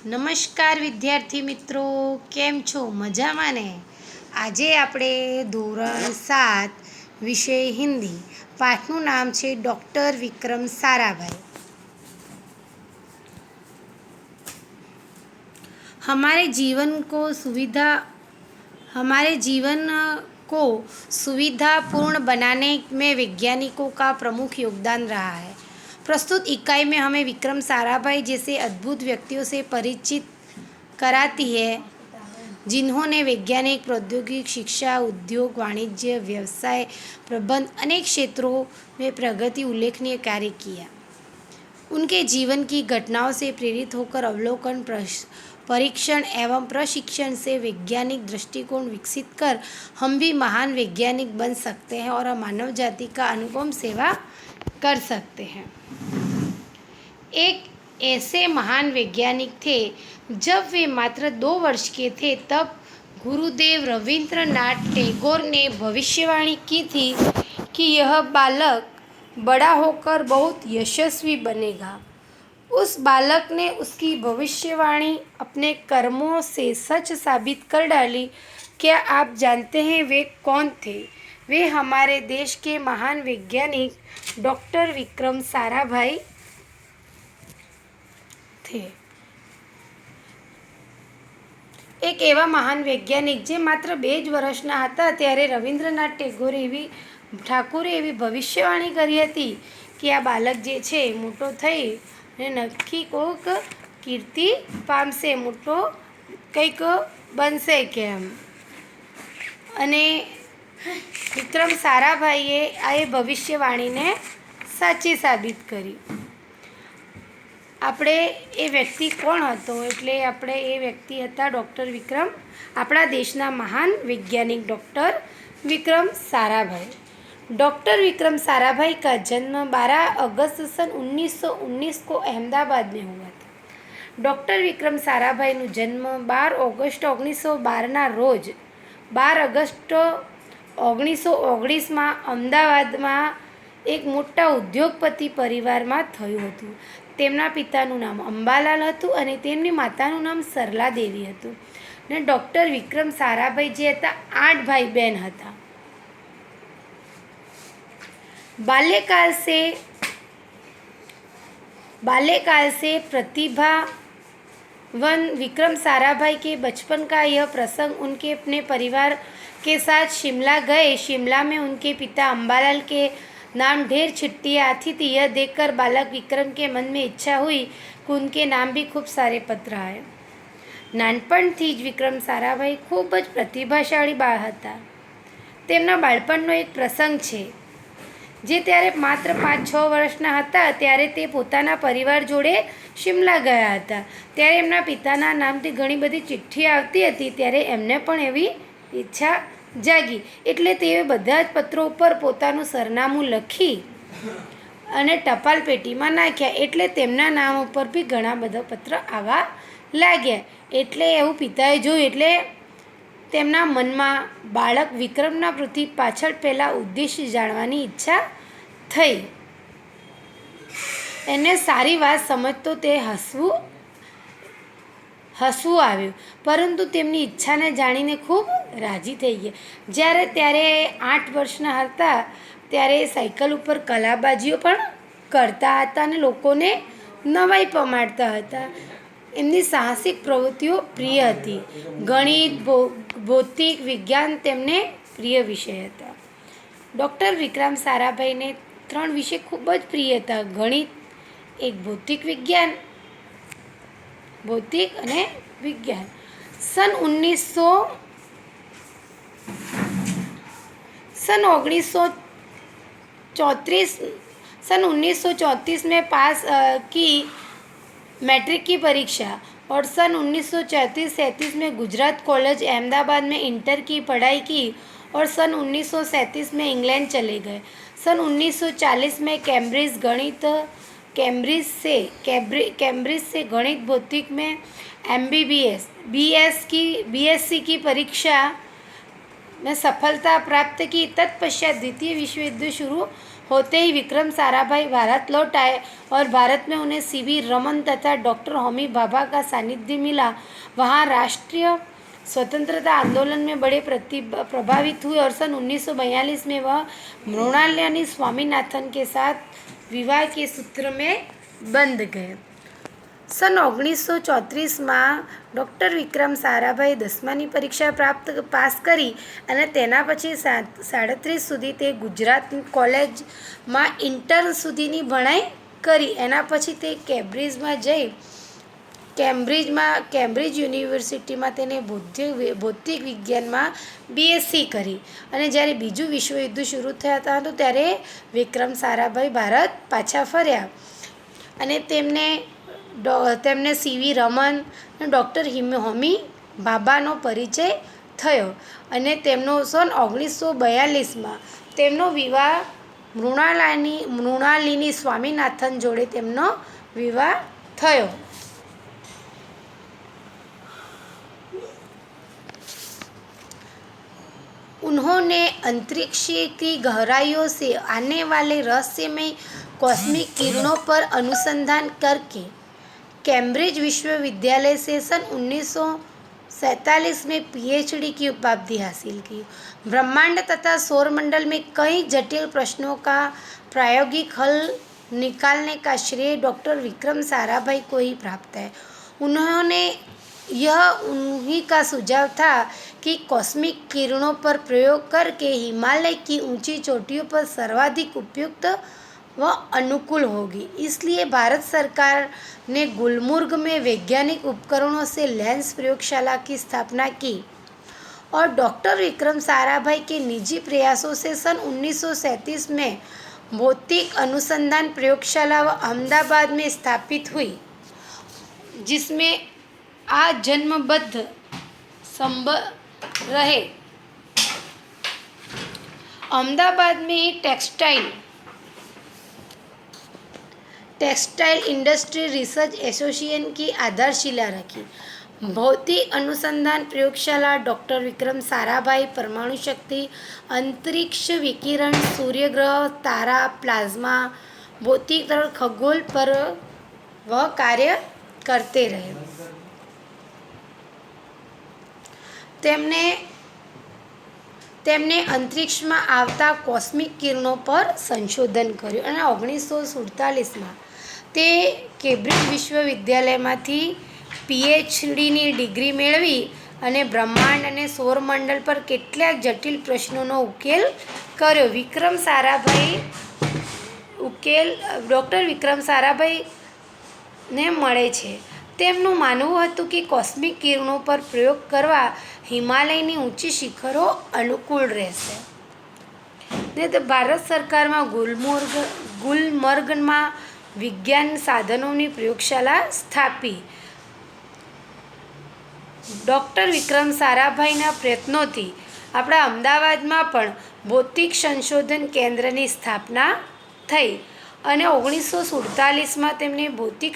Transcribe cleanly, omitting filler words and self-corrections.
નમસ્કાર વિદ્યાર્થી મિત્રો, કેમ છો? મજામાં ને? આજે આપણે ધોરણ 7 વિષય હિન્દી પાઠનું નામ છે ડૉક્ટર વિક્રમ સારાભાઈ। हमारे जीवन को सुविधापूर्ण बनाने में वैज्ञानिकों का प्रमुख योगदान रहा है। प्रस्तुत इकाई में हमें विक्रम साराभाई जैसे अद्भुत व्यक्तियों से परिचित कराती है जिन्होंने वैज्ञानिक, प्रौद्योगिक, शिक्षा, उद्योग, वाणिज्य, व्यवसाय, प्रबंध अनेक क्षेत्रों में प्रगति उल्लेखनीय कार्य किया। उनके जीवन की घटनाओं से प्रेरित होकर अवलोकन, परीक्षण एवं प्रशिक्षण से वैज्ञानिक दृष्टिकोण विकसित कर हम भी महान वैज्ञानिक बन सकते हैं और मानव जाति का अनुपम सेवा कर सकते हैं। एक ऐसे महान वैज्ञानिक थे, जब वे मात्र 2 वर्ष के थे तब गुरुदेव रविंद्रनाथ टैगोर ने भविष्यवाणी की थी कि यह बालक बड़ा होकर बहुत यशस्वी बनेगा। उस बालक ने उसकी भविष्यवाणी अपने कर्मों से सच साबित कर डाली। क्या आप जानते हैं वे कौन थे? वे हमारे देश के महान वैज्ञानिक डॉक्टर विक्रम साराभाई थे। एक एवा महान वैज्ञानिक जे मात्र 2 જ વર્ષના હતા ત્યારે રવિન્દ્રનાથ ઠાકુરે એવી ભવિષ્યવાણી કરી હતી કે આ બાલક જે છે મોટો થઈ ને નક્કી કોઈક કીર્તિ પામશે, મોટો કંઈક બનશે કેમ। અને વિક્રમ સારાભાઈએ આ ભવિષ્યવાણીને સાચી સાબિત કરી। આપણે એ વ્યક્તિ કોણ હતો? એટલે આપણે એ વ્યક્તિ હતા ડૉક્ટર વિક્રમ, આપણા દેશના મહાન વૈज्ञानिक डॉक्टर विक्रम साराभाई। डॉक्टर विक्रम साराभाई का जन्म 12 अगस्त सन 1919 को अहमदाबाद में हुआ था। डॉक्टर विक्रम साराभाईનો જન્મ 12 ઓગસ્ટ 1912ના રોજ 12 અગસ્ટ 1919માં અમદાવાદમાં એક મોટા ઉદ્યોગપતિ પરિવારમાં થયું હતું। તેમના પિતાનું નામ અંબાલાલ હતું અને તેમની માતાનું નામ સરલા દેવી હતું। ને ડૉક્ટર વિક્રમ સારાભાઈ જે હતા 8 ભાઈ બહેન હતા। बाल्यकाल से प्रतिभावान विक्रम साराभाई के बचपन का यह प्रसंग उनके अपने परिवार के साथ शिमला गए। शिमला में उनके पिता अंबालाल के नाम ढेर चिट्ठियाँ आती थी। यह देखकर बालक विक्रम के मन में इच्छा हुई कि उनके नाम भी खूब सारे पत्र आए। નાનપણથી જ વિક્રમ સારાભાઈ ખૂબ જ પ્રતિભાશાળી બાળ હતા। તેમના બાળપણનો એક પ્રસંગ છે જે ત્યારે માત્ર 5-6 વર્ષના હતા ત્યારે તે પોતાના પરિવાર જોડે શિમલા ગયા હતા। ત્યારે એમના પિતાના નામથી ઘણી બધી ચિઠ્ઠી આવતી હતી। ત્યારે એમને પણ એવી ઈચ્છા જાગી એટલે તેઓ બધા જ પત્રો ઉપર પોતાનું સરનામું લખી અને ટપાલ પેટીમાં નાખ્યા। એટલે તેમના નામ ઉપર બી ઘણા બધા પત્ર આવવા લાગ્યા। એટલે એવું પિતાએ જોયું એટલે તેમના મનમાં બાળક વિક્રમના પ્રતિ પાછળ પહેલાં ઉદ્દેશ્ય જાણવાની ઈચ્છા થઈ। એને સારી વાત સમજતો તે હસવું આવ્યું, પરંતુ તેમની ઈચ્છાને જાણીને ખૂબ રાજી થઈ ગયા। ત્યારે 8 વર્ષના હતા ત્યારે સાયકલ ઉપર કલાબાજીઓ પણ કરતા હતા અને લોકોને નવાઈ પમાડતા હતા। એમની સાહસિક પ્રવૃત્તિઓ પ્રિય હતી। ગણિત, ભૌતિક વિજ્ઞાન તેમને પ્રિય વિષય હતા। ડૉક્ટર વિક્રમ સારાભાઈને 3 વિષય ખૂબ જ પ્રિય હતા। ગણિત, એક ભૌતિક અને વિજ્ઞાન। सन 1934 में पास की मैट्रिक की परीक्षा और सन 1934-37 में गुजरात कॉलेज अहमदाबाद में इंटर की पढ़ाई की और सन 1937 में इंग्लैंड चले गए। सन 1940 में कैम्ब्रिज से गणित भौतिक में बीएससी की परीक्षा में सफलता प्राप्त की। तत्पश्चात द्वितीय विश्व युद्ध शुरू होते ही विक्रम साराभाई भारत लौट आए और भारत में उन्हें सीवी रमन तथा डॉक्टर होमी भाभा का सानिध्य मिला। वहाँ राष्ट्रीय स्वतंत्रता आंदोलन में बड़े प्रभावित हुए और सन 1942 में वह मृणालिनी स्वामीनाथन के साथ विवाह के सूत्र में बंध गए। सन 1934માં ડૉક્ટર વિક્રમ સારાભાઈ 10માની પરીક્ષા પાસ કરી અને તેના પછી 37 સુધી તે ગુજરાત કોલેજમાં ઇન્ટર સુધીની ભણાઈ કરી. એના પછી તે કેમ્બ્રિજમાં જઈ કેમ્બ્રિજ યુનિવર્સિટીમાં તેને ભૌતિક વિજ્ઞાનમાં BSc કરી અને જ્યારે બીજું વિશ્વયુદ્ધ શરૂ થયા હતું ત્યારે વિક્રમ સારાભાઈ ભારત પાછા ફર્યા અને તેમને સીવી રમન અને ડૉક્ટર હોમી ભાભાનો પરિચય થયો અને તેમનો સન 1942માં તેમનો વિવાહ મૃણાલિની સ્વામીનાથન જોડે તેમનો વિવાહ થયો. उन्होंने अंतरिक्ष की गहराइयों से आने वाले रहस्यमय कॉस्मिक किरणों पर अनुसंधान करके कैम्ब्रिज विश्वविद्यालय से सन 1947 में PhD की उपाधि हासिल की. ब्रह्मांड तथा सौरमंडल में कई जटिल प्रश्नों का प्रायोगिक हल निकालने का श्रेय डॉक्टर विक्रम साराभाई को ही प्राप्त है. उन्हीं का सुझाव था कि कॉस्मिक किरणों पर प्रयोग करके हिमालय की ऊंची चोटियों पर सर्वाधिक उपयुक्त व अनुकूल होगी. इसलिए भारत सरकार ने गुलमर्ग में वैज्ञानिक उपकरणों से लेंस प्रयोगशाला की स्थापना की और डॉक्टर विक्रम साराभाई के निजी प्रयासों से सन 1937 में भौतिक अनुसंधान प्रयोगशाला अहमदाबाद में स्थापित हुई, जिसमें जन्मबद्ध रहे. अहमदाबाद में टेक्सटाइल इंडस्ट्री रिसर्च एसोसिएशन की आधारशिला रखी. भौतिक अनुसंधान प्रयोगशाला डॉक्टर विक्रम साराभाई परमाणु शक्ति, अंतरिक्ष विकिरण, सूर्यग्रह, तारा, प्लाज्मा, भौतिक तरल खगोल पर वह कार्य करते रहे. તેમણે અંતરિક્ષમાં આવતા કોસ્મિક કિરણો પર સંશોધન કર્યું અને 1947માં તે કેમ્બ્રિજ વિશ્વવિદ્યાલયમાંથી PhDની ડિગ્રી મેળવી અને બ્રહ્માંડ અને સૌરમંડળ પર કેટલાક જટિલ પ્રશ્નોનો ઉકેલ કર્યો. ડૉક્ટર વિક્રમ સારાભાઈને મળે છે. તેમનું માનવું હતું કે કોસ્મિક કિરણો પર પ્રયોગ કરવા હિમાલયની ઊંચી શિખરો અનુકૂળ રહેશે. ભારત સરકારમાં ગુલમર્ગમાં વિજ્ઞાન સાધનોની પ્રયોગશાળા સ્થાપી. ડૉક્ટર વિક્રમ સારાભાઈના પ્રયત્નોથી આપણા અમદાવાદમાં પણ ભૌતિક સંશોધન કેન્દ્રની સ્થાપના થઈ અને 1947માં તેમને ભૌતિક